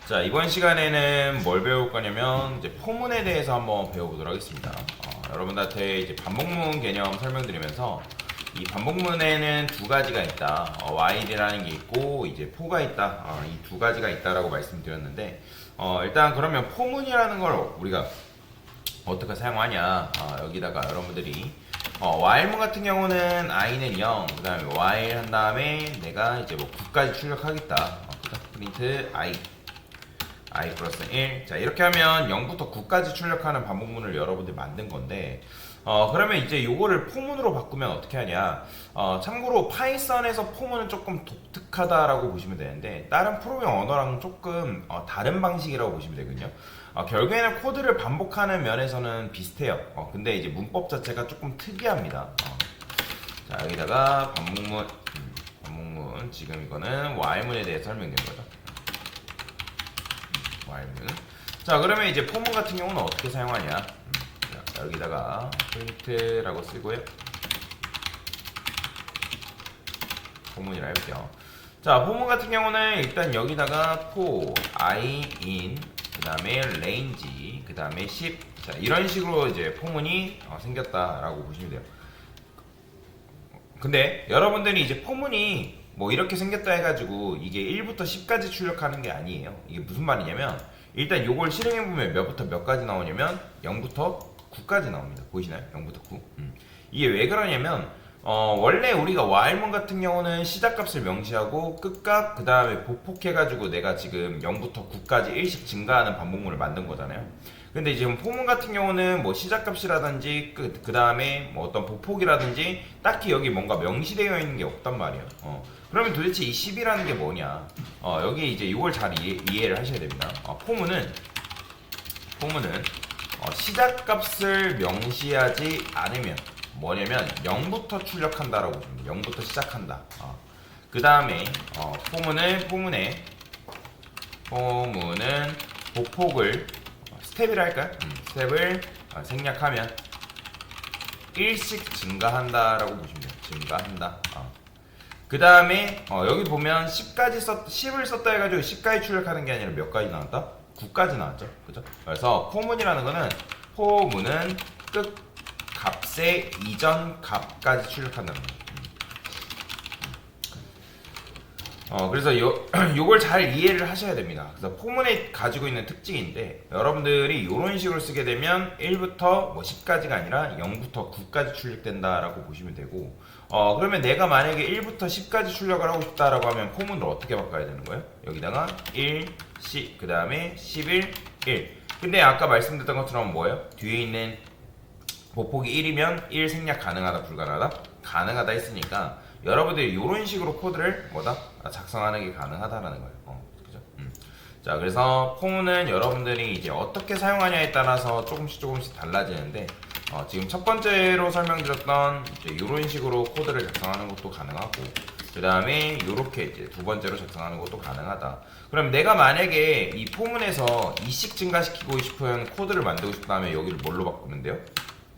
자, 이번 시간에는 뭘 배울 거냐면 이제 포문에 대해서 한번 배워보도록 하겠습니다. 여러분들한테 이제 반복문 개념 설명드리면서 이 반복문에는 두 가지가 있다. while이라는 게 있고 이제 for가 있다. 이 두 가지가 있다라고 말씀드렸는데 일단 그러면 포문이라는 걸 우리가 어떻게 사용하냐? 여기다가 여러분들이 while문 같은 경우는 i는 0, 그 다음에 while 한 다음에 내가 이제 뭐 9까지 출력하겠다. 프린트 i 플러스 1. 자, 이렇게 하면 0부터 9까지 출력하는 반복문을 여러분들이 만든 건데, 그러면 이제 요거를 포문으로 바꾸면 어떻게 하냐. 참고로 파이썬에서 포문은 조금 독특하다라고 보시면 되는데, 다른 프로그래밍 언어랑 조금 다른 방식이라고 보시면 되거든요. 결국에는 코드를 반복하는 면에서는 비슷해요. 근데 이제 문법 자체가 조금 특이합니다. 자, 여기다가 반복문, 지금 이거는 while문에 대해 설명드린 거죠. while문. 자, 그러면 이제 포문 같은 경우는 어떻게 사용하냐. 자, 여기다가 프린트라고 쓰고요. 포문이라 해볼게요. 자, 포문 같은 경우는 일단 여기다가 for i in 그 다음에 range 그 다음에 10. 자, 이런 식으로 이제 포문이 생겼다라고 보시면 돼요. 근데 여러분들이 이제 포문이 뭐 이렇게 생겼다 해가지고 이게 1부터 10까지 출력하는 게 아니에요. 이게 무슨 말이냐면 일단 요걸 실행해보면 몇부터 몇까지 나오냐면 0부터 9까지 나옵니다. 보이시나요? 0부터 9. 이게 왜 그러냐면 원래 우리가 while문 같은 경우는 시작값을 명시하고 끝값 그 다음에 보폭해가지고 내가 지금 0부터 9까지 1씩 증가하는 반복문을 만든 거잖아요. 근데 지금 포문 같은 경우는 뭐 시작값이라든지 그 다음에 뭐 어떤 보폭이라든지 딱히 여기 뭔가 명시되어 있는 게 없단 말이에요. 그러면 도대체 이 10이라는 게 뭐냐? 여기 이제 이걸 잘 이해를 하셔야 됩니다. 포문은 시작값을 명시하지 않으면 뭐냐면 0부터 출력한다라고 보시면 0부터 시작한다. 그 다음에 포문은 보폭을 스텝이라 할까요? 스텝을 생략하면 1씩 증가한다라고 보시면 돼요. 증가한다. 그 다음에 여기 보면 10을 썼다 해가지고 10까지 출력하는 게 아니라 몇 가지 나왔다? 9까지 나왔죠. 그죠? 그래서 포문이라는 거는 포문은 끝 값의 이전 값까지 출력한다는 거예요. 그래서 요걸 잘 이해를 하셔야 됩니다. 그래서 포문에 가지고 있는 특징인데 여러분들이 이런 식으로 쓰게 되면 1부터 뭐 10까지가 아니라 0부터 9까지 출력된다라고 보시면 되고 그러면 내가 만약에 1부터 10까지 출력을 하고 싶다라고 하면 포문을 어떻게 바꿔야 되는 거예요? 여기다가 1, 10, 그 다음에 11, 1. 근데 아까 말씀드렸던 것처럼 뭐예요? 뒤에 있는 보폭이 1이면 1 생략 가능하다 불가능하다? 가능하다 했으니까 여러분들이 이런 식으로 코드를 작성하는 게 가능하다라는 거예요. 그죠? 자, 그래서 포문은 여러분들이 이제 어떻게 사용하냐에 따라서 조금씩 달라지는데 지금 첫 번째로 설명드렸던 이제 이런 식으로 코드를 작성하는 것도 가능하고 그 다음에 이렇게 이제 두 번째로 작성하는 것도 가능하다. 그럼 내가 만약에 이 포문에서 2씩 증가시키고 싶은 코드를 만들고 싶다면 여기를 뭘로 바꾸면 돼요?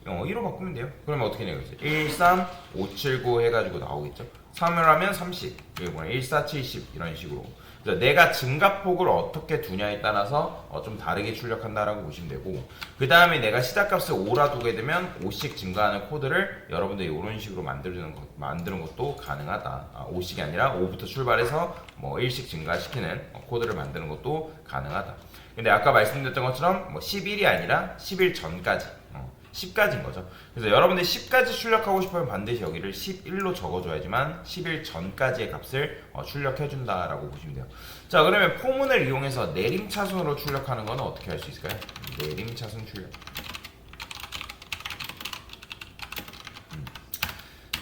1로 바꾸면 돼요. 그러면 어떻게 되겠어요? 1, 3, 5, 7, 9 해가지고 나오겠죠. 3을 하면 30, 그리고 1, 4, 70 이런 식으로. 그래서 내가 증가폭을 어떻게 두냐에 따라서 좀 다르게 출력한다라고 보시면 되고 그 다음에 내가 시작값을 5라 두게 되면 5씩 증가하는 코드를 여러분들이 이런 식으로 만드는 것도 가능하다. 5씩이 아니라 5부터 출발해서 뭐 1씩 증가시키는 코드를 만드는 것도 가능하다. 근데 아까 말씀드렸던 것처럼 뭐 11이 아니라 11 전까지 10까지인 거죠. 그래서 여러분들이 10까지 출력하고 싶으면 반드시 여기를 11로 적어줘야지만 11 전까지의 값을 출력해준다라고 보시면 돼요. 자, 그러면 포문을 이용해서 내림차순으로 출력하는 건 어떻게 할 수 있을까요? 내림차순 출력.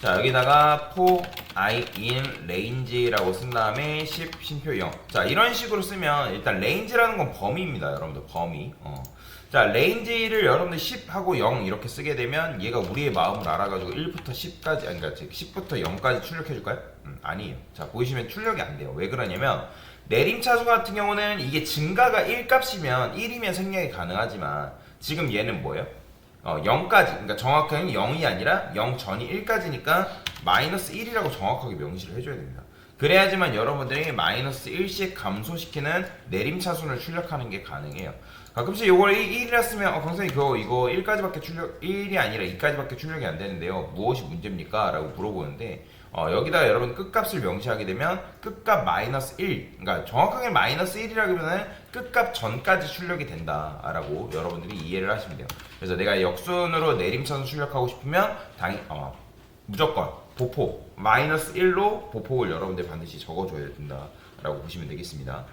자, 여기다가 for i in range라고 쓴 다음에 10 쉼표 0. 자, 이런 식으로 쓰면 일단 range라는 건 범위입니다. 여러분들 범위. 자, range를 여러분들 10하고 0 이렇게 쓰게 되면 얘가 우리의 마음을 알아가지고 1부터 10까지 그러니까 10부터 0까지 출력해줄까요? 아니에요. 자, 보이시면 출력이 안 돼요. 왜 그러냐면 내림차순 같은 경우는 이게 증가가 1 값이면 1이면 생략이 가능하지만 지금 얘는 뭐예요? 0까지, 그러니까 정확하게 0이 아니라 0 전이 1까지니까 마이너스 1이라고 정확하게 명시를 해줘야 됩니다. 그래야지만 여러분들이 마이너스 1씩 감소시키는 내림차순을 출력하는 게 가능해요. 가끔씩 이걸 1이라 쓰면 강사님 이거 1까지밖에 출력 1이 아니라 2까지밖에 출력이 안 되는데요. 무엇이 문제입니까? 라고 물어보는데 여기다가 여러분 끝값을 명시하게 되면 끝값 마이너스 1, 그러니까 정확하게 마이너스 1이라기보다는 끝값 전까지 출력이 된다라고 여러분들이 이해를 하시면 돼요. 그래서 내가 역순으로 내림차순 출력하고 싶으면 무조건 보폭 마이너스 1로 보폭을 여러분들 반드시 적어줘야 된다라고 보시면 되겠습니다.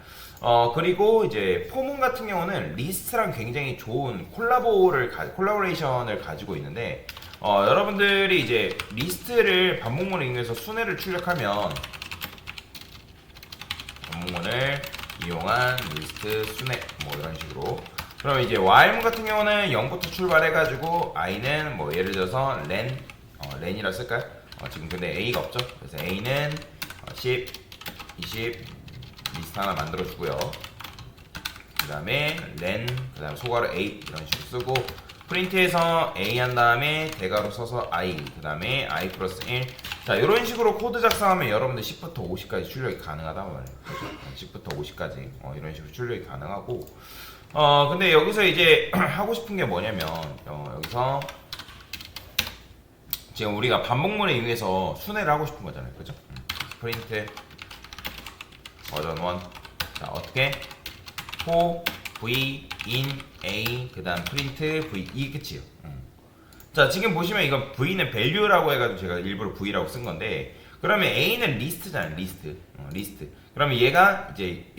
그리고 이제 포문 같은 경우는 리스트랑 굉장히 좋은 콜라보레이션을 가지고 있는데 여러분들이 이제 리스트를 반복문을 이용해서 순회를 출력하면 반복문을 이용한 리스트 순회 뭐 이런 식으로 그럼 이제 while문 같은 경우는 0부터 출발해가지고 i는 뭐 예를 들어서 len이라 쓸까요? 지금 근데 a가 없죠? 그래서 a는 10, 20 리스트 하나 만들어주고요. 그 다음에 len, 그 다음에 소괄호 a 이런 식으로 쓰고 프린트해서 a 한 다음에 대괄호 써서 i, 그 다음에 i 플러스 1. 자, 이런 식으로 코드 작성하면 여러분들 10부터 50까지 출력이 가능하단 말이에요. 그렇죠? 10부터 50까지 이런 식으로 출력이 가능하고 근데 여기서 이제 하고 싶은 게 뭐냐면 여기서 지금 우리가 반복문을 이용해서 순회를 하고 싶은 거잖아요. 그죠? 프린트 버전 1. 자, 어떻게? for v in a 그 다음 프린트 v 이게 끝이에요. 자, 지금 보시면 이건 v는 value라고 해가지고 제가 일부러 v라고 쓴 건데 그러면 a는 리스트잖아요. 리스트. 그러면 얘가 이제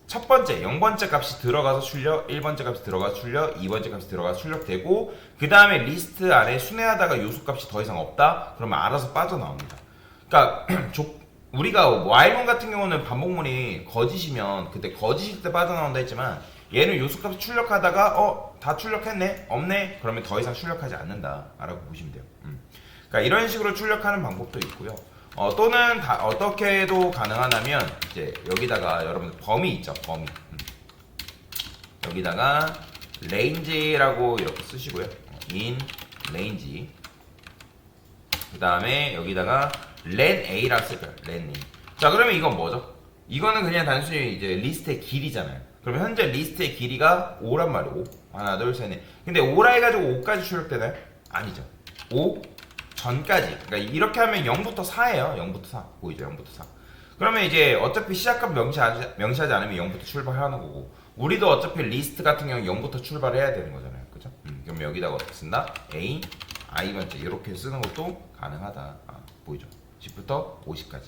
첫 번째 0번째 값이 들어가서 출력, 1번째 값이 들어가서 출력, 2번째 값이 들어가서 출력되고 그 다음에 리스트 안에 순회하다가 요소 값이 더 이상 없다? 그러면 알아서 빠져나옵니다. 그러니까 우리가 while문 같은 경우는 반복문이 거짓이면 그때 거짓일 때 빠져나온다 했지만 얘는 요소값 출력하다가 다 출력했네? 없네? 그러면 더 이상 출력하지 않는다 라고 보시면 돼요. 그러니까 이런 식으로 출력하는 방법도 있고요. 또는 어떻게도 가능하냐면 이제 여기다가 여러분들 범위 있죠? 범위. 여기다가 range라고 이렇게 쓰시고요. in range. 그 다음에 여기다가 len a라 쓸 거예요. len a. 자, 그러면 이건 뭐죠? 이거는 그냥 단순히 이제 리스트의 길이잖아요. 그러면 현재 리스트의 길이가 5란 말이에요. 5. 하나, 둘, 셋, 넷. 근데 5라 해가지고 5까지 출력되나요? 아니죠. 5 전까지. 그러니까 이렇게 하면 0부터 4예요. 0부터 4. 보이죠? 0부터 4. 그러면 이제 어차피 시작값 명시하지 않으면 0부터 출발하는 거고 우리도 어차피 리스트 같은 경우 0부터 출발해야 되는 거잖아요. 그죠? 그럼 여기다가 어떻게 쓴다? a, i번째 이렇게 쓰는 것도 가능하다. 보이죠? 10부터 50까지.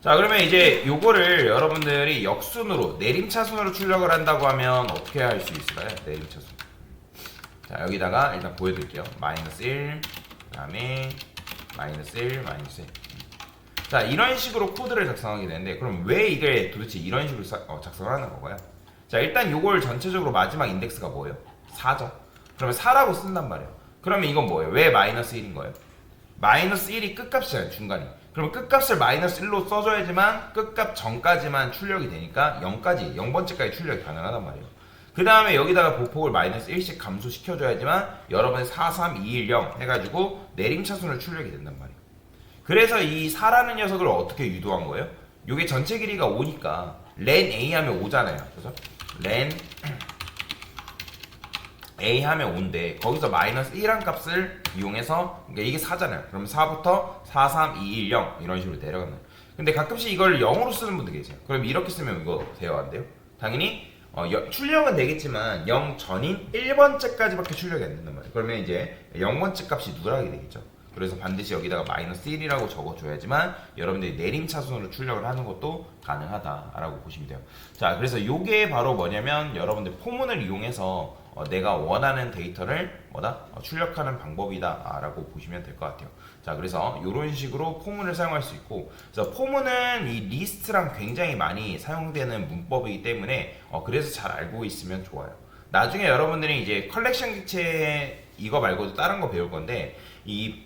자, 그러면 이제 요거를 여러분들이 역순으로 내림차순으로 출력을 한다고 하면 어떻게 할 수 있을까요? 내림차순. 자, 여기다가 일단 보여드릴게요. 마이너스 1, 그 다음에 마이너스 1, 마이너스 1. 자, 이런 식으로 코드를 작성하게 되는데 그럼 왜 이게 도대체 이런 식으로 작성을 하는 건가요? 자, 일단 요걸 전체적으로 마지막 인덱스가 뭐예요? 4죠. 그러면 4라고 쓴단 말이에요. 그러면 이건 뭐예요? 왜 마이너스 1인 거예요? 마이너스 1이 끝값이잖아요. 중간이. 그러면 끝값을 마이너스 1로 써줘야지만 끝값 전까지만 출력이 되니까 0번째까지 출력이 가능하단 말이에요. 그 다음에 여기다가 보폭을 마이너스 1씩 감소시켜줘야지만 여러분의 4, 3, 2, 1, 0 해가지고 내림차순을 출력이 된단 말이에요. 그래서 이 4라는 녀석을 어떻게 유도한 거예요? 요게 전체 길이가 5니까 len a 하면 5잖아요. 그래서 len a 하면 5인데 거기서 마이너스 1한 값을 이용해서 그러니까 이게 4잖아요. 그럼 4부터 4, 3, 2, 1, 0 이런 식으로 내려가는 거예요. 근데 가끔씩 이걸 0으로 쓰는 분들 계세요. 그럼 이렇게 쓰면 이거 돼요? 안 돼요? 당연히 출력은 되겠지만 0 전인 1번째까지밖에 출력이 안 된단 말이에요. 그러면 이제 0번째 값이 누락이 되겠죠. 그래서 반드시 여기다가 마이너스 1이라고 적어줘야지만 여러분들이 내림차순으로 출력을 하는 것도 가능하다라고 보시면 돼요. 자, 그래서 요게 바로 뭐냐면 여러분들 포문을 이용해서 내가 원하는 데이터를 출력하는 방법이다 라고 보시면 될 것 같아요. 자, 그래서 이런 식으로 포문을 사용할 수 있고, 그래서 포문은 이 리스트랑 굉장히 많이 사용되는 문법이기 때문에 그래서 잘 알고 있으면 좋아요. 나중에 여러분들이 이제 컬렉션 객체 이거 말고도 다른 거 배울 건데 이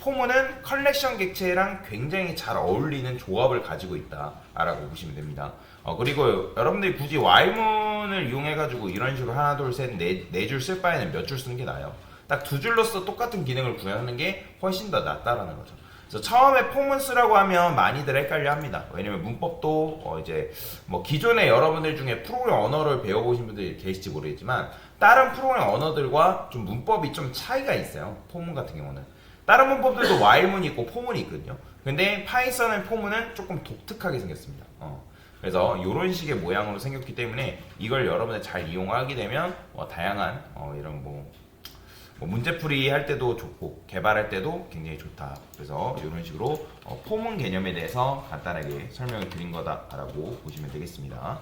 포문은 컬렉션 객체랑 굉장히 잘 어울리는 조합을 가지고 있다라고 보시면 됩니다. 그리고 여러분들이 굳이 while문을 이용해가지고 이런 식으로 하나, 둘, 셋, 네 줄 쓸 바에는 몇 줄 쓰는 게 나아요. 딱 두 줄로서 똑같은 기능을 구현하는 게 훨씬 더 낫다라는 거죠. 그래서 처음에 폼은 쓰라고 하면 많이들 헷갈려 합니다. 왜냐면 문법도 이제 뭐 기존에 여러분들 중에 프로그램 언어를 배워보신 분들이 계실지 모르겠지만 다른 프로그램 언어들과 좀 문법이 좀 차이가 있어요. 폼은 같은 경우는. 다른 문법들도 while문이 있고 for문이 있거든요. 근데 파이썬의 for문은 조금 독특하게 생겼습니다. 그래서 이런 식의 모양으로 생겼기 때문에 이걸 여러분들 잘 이용하게 되면 다양한 이런 뭐 문제풀이 할 때도 좋고 개발할 때도 굉장히 좋다. 그래서 이런 식으로 포문 개념에 대해서 간단하게 설명을 드린 거다라고 보시면 되겠습니다.